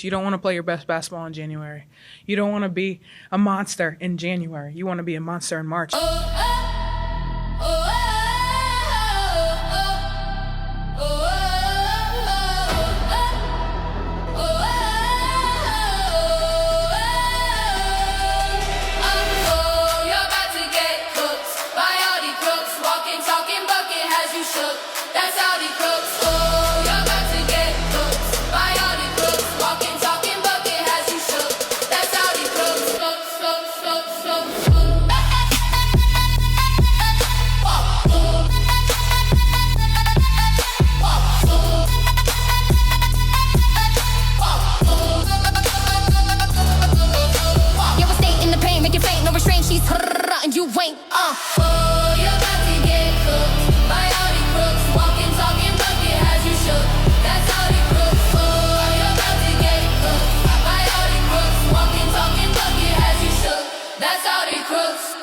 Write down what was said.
You don't want to play your best basketball in January. You don't want to be a monster in January. You want to be a monster in March. That's Audi Crooks. Oh, you're about to get cooked by Audi Crooks. Walking, talking, bucket has you shook. That's Audi Crooks. You ever stay in the pain, make it faint, no restraint. She's and you ain't. Oh, you're about to get cooked by Audi Crooks. Walking, talking, bucket has you shook. That's Audi Crooks. Oh, you're about to get cooked by Audi Crooks. Walking, talking, bucket has you shook. That's Audi Crooks.